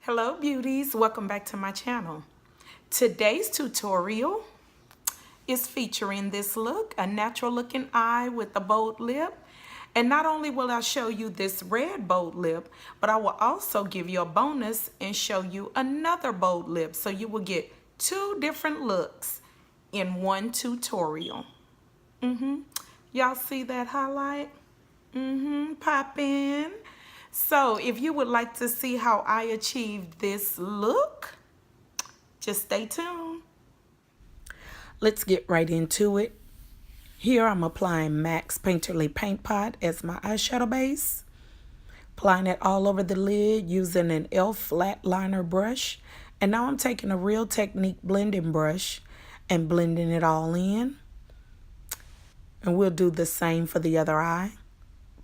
Hello beauties, welcome back to my channel. Today's tutorial is featuring this look, a natural looking eye with a bold lip. And not only will I show you this red bold lip, but I will also give you a bonus and show you another bold lip. So you will get two different looks in one tutorial. Y'all see that highlight? Pop in. So if you would like to see how I achieved this look, just stay tuned. Let's get right into it. Here I'm applying MAC's Painterly Paint Pot as my eyeshadow base. Applying it all over the lid using an e.l.f. flat liner brush. And now I'm taking a Real Technique blending brush and blending it all in. And we'll do the same for the other eye.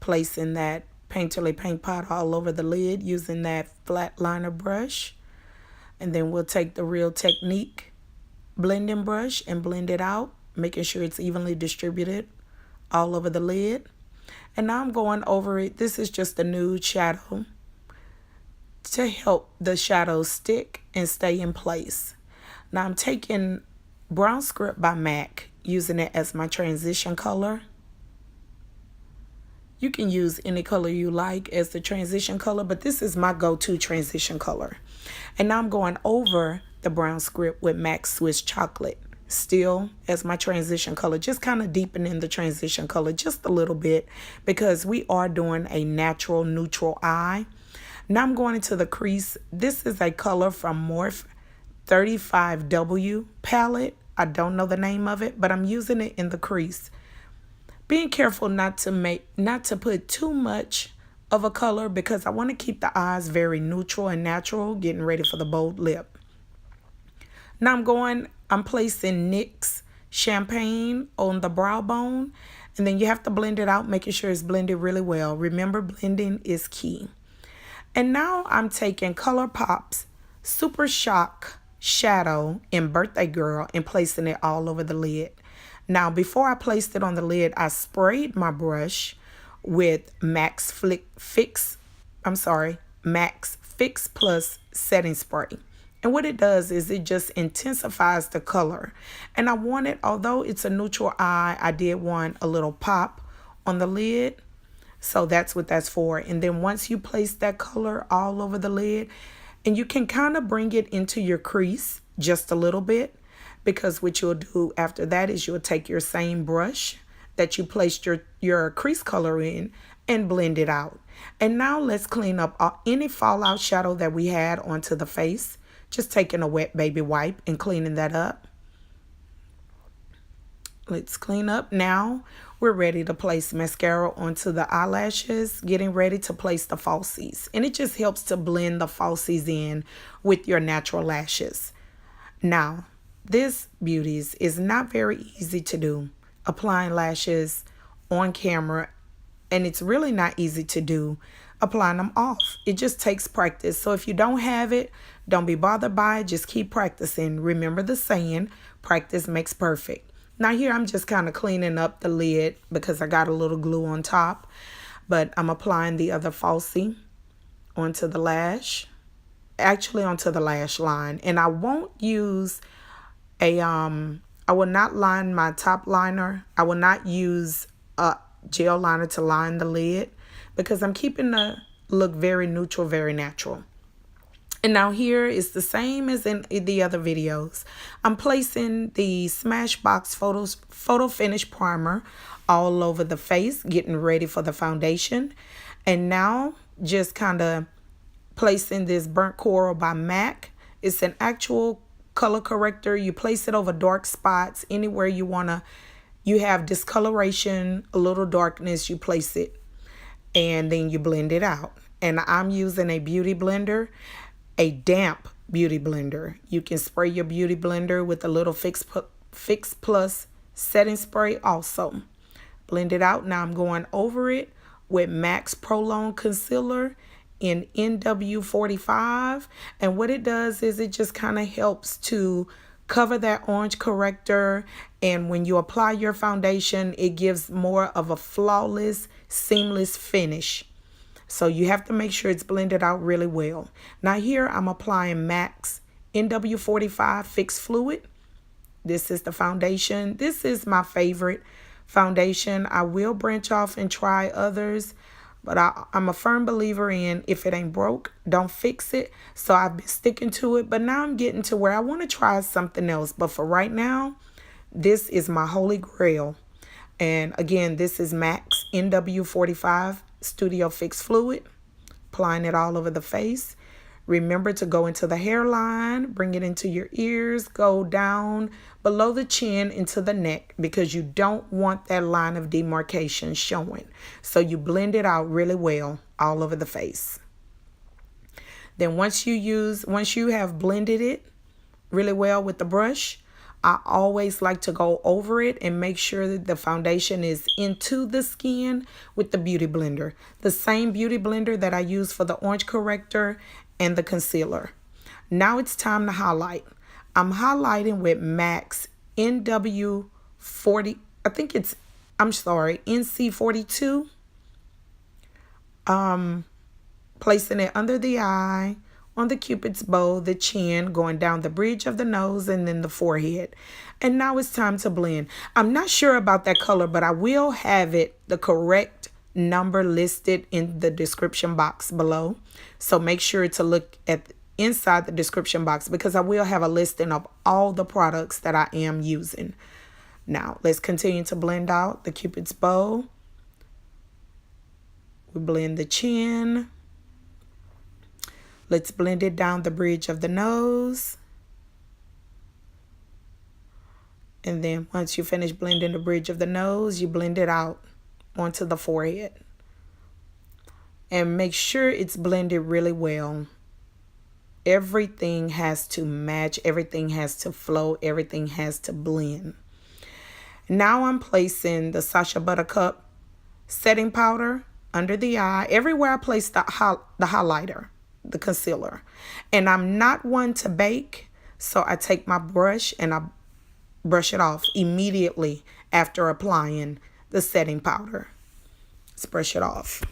Placing that Painterly Paint Pot all over the lid using that flat liner brush. And then we'll take the Real Technique blending brush and blend it out, making sure it's evenly distributed all over the lid. And now I'm going over it. This is just a nude shadow to help the shadows stick and stay in place. Now I'm taking Brown Script by MAC, using it as my transition color. You can use any color you like as the transition color, but this is my go-to transition color. And now I'm going over the Brown Script with MAC Swiss Chocolate, still as my transition color, just kind of deepening the transition color just a little bit because we are doing a natural neutral eye. Now I'm going into the crease. This is a color from Morphe 35W palette. I don't know the name of it, but I'm using it in the crease. Being careful not to put too much of a color because I want to keep the eyes very neutral and natural, getting ready for the bold lip. Now I'm placing NYX Champagne on the brow bone, and then you have to blend it out, making sure it's blended really well. Remember, blending is key. And now I'm taking ColourPop's Super Shock Shadow in Birthday Girl and placing it all over the lid. Now, before I placed it on the lid, I sprayed my brush with MAC's Fix Plus Setting Spray. And what it does is it just intensifies the color. And I wanted, although it's a neutral eye, I did want a little pop on the lid. So that's what that's for. And then once you place that color all over the lid, and you can kind of bring it into your crease just a little bit. Because what you'll do after that is you'll take your same brush that you placed your crease color in and blend it out. And now let's clean up any fallout shadow that we had onto the face. Just taking a wet baby wipe and cleaning that up. Let's clean up. Now we're ready to place mascara onto the eyelashes, getting ready to place the falsies. And it just helps to blend the falsies in with your natural lashes. Now, this, beauties, is not very easy to do, applying lashes on camera, and it's really not easy to do applying them off. It just takes practice. So if you don't have it, don't be bothered by it. Just keep practicing. Remember the saying, practice makes perfect. Now here I'm just kind of cleaning up the lid because I got a little glue on top, but I'm applying the other falsie onto the lash, actually onto the lash line. And I won't use I will not line my top liner. I will not use a gel liner to line the lid because I'm keeping the look very neutral, very natural. And now here is the same as in the other videos. I'm placing the Smashbox Photo Finish Primer all over the face, getting ready for the foundation. And now just kind of placing this Burnt Coral by MAC. It's an actual color corrector. You place it over dark spots anywhere you have discoloration, a little darkness, you place it and then you blend it out. And I'm using a beauty blender, a damp beauty blender. You can spray your beauty blender with a little Fix Plus setting spray also. Blend it out. Now I'm going over it with MAC's Prolong Concealer in NW45, and what it does is it just kind of helps to cover that orange corrector, and when you apply your foundation it gives more of a flawless, seamless finish. So you have to make sure it's blended out really well. Now here I'm applying MAC's NW45 Fix Fluid. This is the foundation. This is my favorite foundation. I will branch off and try others, but I'm a firm believer in if it ain't broke, don't fix it. So I've been sticking to it, but now I'm getting to where I want to try something else. But for right now, this is my holy grail. And again, this is MAC's NW45 Studio Fix Fluid. Applying it all over the face. Remember to go into the hairline, bring it into your ears, go down below the chin into the neck, because you don't want that line of demarcation showing. So you blend it out really well all over the face. Then once you have blended it really well with the brush, I always like to go over it and make sure that the foundation is into the skin with the Beauty Blender. The same Beauty Blender that I use for the orange corrector and the concealer. Now it's time to highlight. I'm highlighting with MAC's NC42. Placing it under the eye, on the cupid's bow, the chin, going down the bridge of the nose, and then the forehead. And now it's time to blend. I'm not sure about that color, but I will have the correct number listed in the description box below. So make sure to look at inside the description box, because I will have a listing of all the products that I am using. Now let's continue to blend out the cupid's bow. We blend the chin. Let's blend it down the bridge of the nose. And then once you finish blending the bridge of the nose, you blend it out onto the forehead. And make sure it's blended really well. Everything has to match. Everything has to flow. Everything has to blend. Now I'm placing the Sacha Buttercup setting powder under the eye. Everywhere I place the highlighter, the concealer. And I'm not one to bake, so I take my brush and I brush it off immediately after applying the setting powder. Let's brush it off.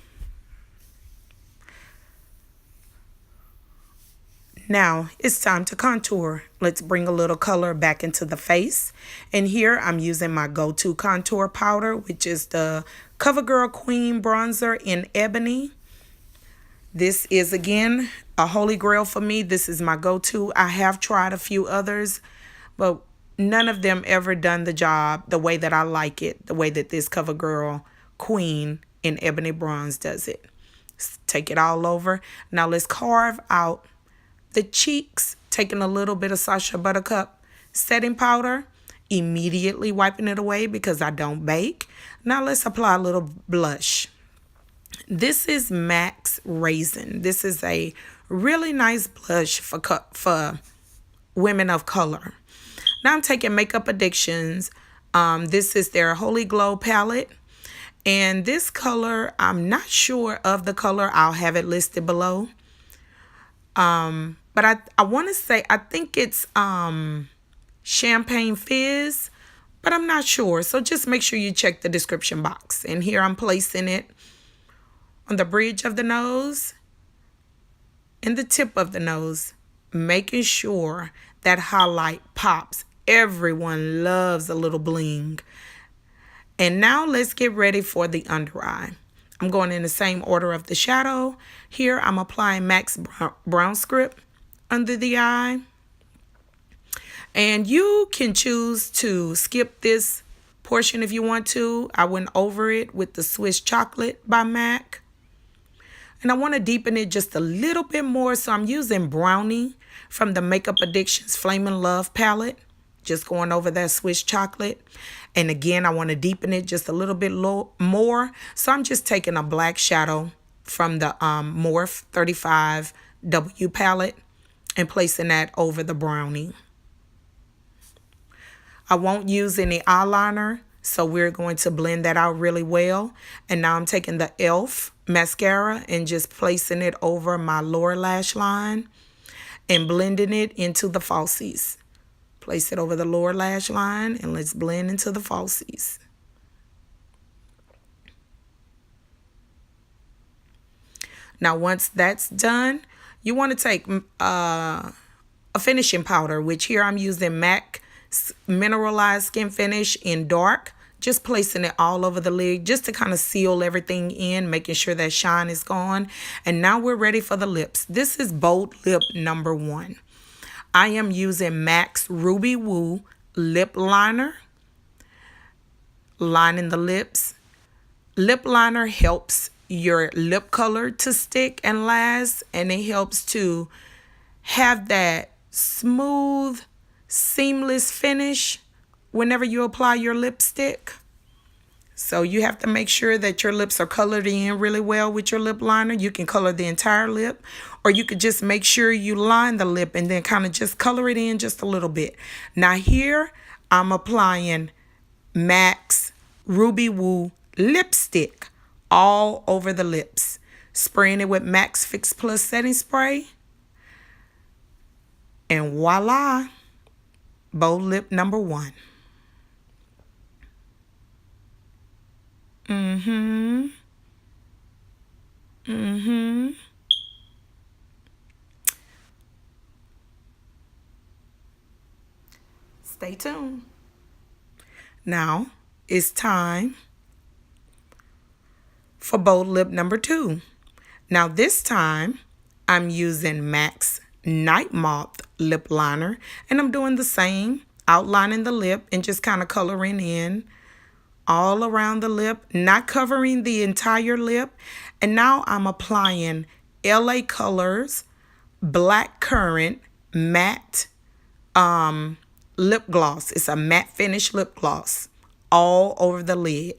Now it's time to contour. Let's bring a little color back into the face. And here I'm using my go-to contour powder, which is the Covergirl Queen Bronzer in Ebony. This is, again, a holy grail for me. This is my go-to. I have tried a few others, but none of them ever done the job the way that I like it, the way that this Covergirl Queen in Ebony Bronze does it. Let's take it all over. Now let's carve out the cheeks, taking a little bit of Sacha Buttercup setting powder, immediately wiping it away because I don't bake. Now let's apply a little blush. This is MAC's Raizin. This is a really nice blush for women of color. Now I'm taking Makeup Addictions. This is their Holy Glow palette. And this color, I'm not sure of the color. I'll have it listed below. But I want to say, I think it's Champagne Fizz, but I'm not sure. So just make sure you check the description box. And here I'm placing it on the bridge of the nose and the tip of the nose, making sure that highlight pops. Everyone loves a little bling. And now let's get ready for the under eye. I'm going in the same order of the shadow. Here I'm applying MAC's Brown Script under the eye. And you can choose to skip this portion if you want to. I went over it with the Swiss Chocolate by MAC. And I want to deepen it just a little bit more. So I'm using Brownie from the Makeup Addictions Flame in Love palette. Just going over that Swiss Chocolate. And again, I want to deepen it just a little bit more. So I'm just taking a black shadow from the Morphe 35W palette and placing that over the Brownie. I won't use any eyeliner, so we're going to blend that out really well. And now I'm taking the e.l.f. mascara and just placing it over my lower lash line and blending it into the falsies. Place it over the lower lash line and let's blend into the falsies. Now, once that's done, you want to take a finishing powder, which here I'm using MAC Mineralized Skin Finish in dark. Just placing it all over the lid just to kind of seal everything in, making sure that shine is gone. And now we're ready for the lips. This is Bold Lip number 1. I am using MAC's Ruby Woo Lip Liner. Lining the lips. Lip liner helps your lip color to stick and last, and it helps to have that smooth, seamless finish whenever you apply your lipstick. So you have to make sure that your lips are colored in really well with your lip liner. You can color the entire lip, or you could just make sure you line the lip and then kind of just color it in just a little bit. Now here I'm applying MAC's Ruby Woo lipstick all over the lips. Spraying it with MAC's Fix Plus setting spray. And voila, Bold Lip number 1. Stay tuned. Now it's time for Bold Lip number 2. Now this time I'm using MAC's Nightmoth Lipliner, and I'm doing the same, outlining the lip and just kind of coloring in all around the lip, not covering the entire lip. And now I'm applying LA Colors Black Currant Matte lip gloss. It's a matte finish lip gloss all over the lid.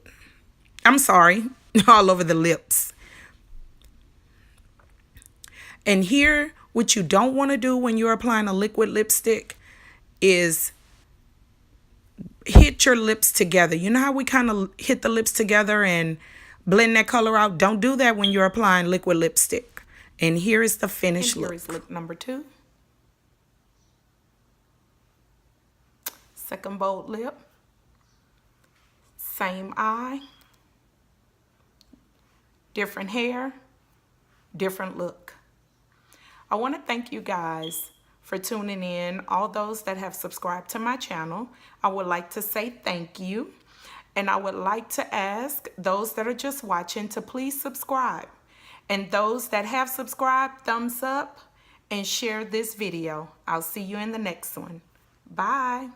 I'm sorry, all over the lips. And here, what you don't want to do when you're applying a liquid lipstick is hit your lips together. You know how we kind of hit the lips together and blend that color out? Don't do that when you're applying liquid lipstick. And here is the finished look. Here is look number 2. Second bold lip. Same eye. Different hair. Different look. I want to thank you guys for tuning in. All those that have subscribed to my channel, I would like to say thank you. And I would like to ask those that are just watching to please subscribe. And those that have subscribed, thumbs up and share this video. I'll see you in the next one. Bye.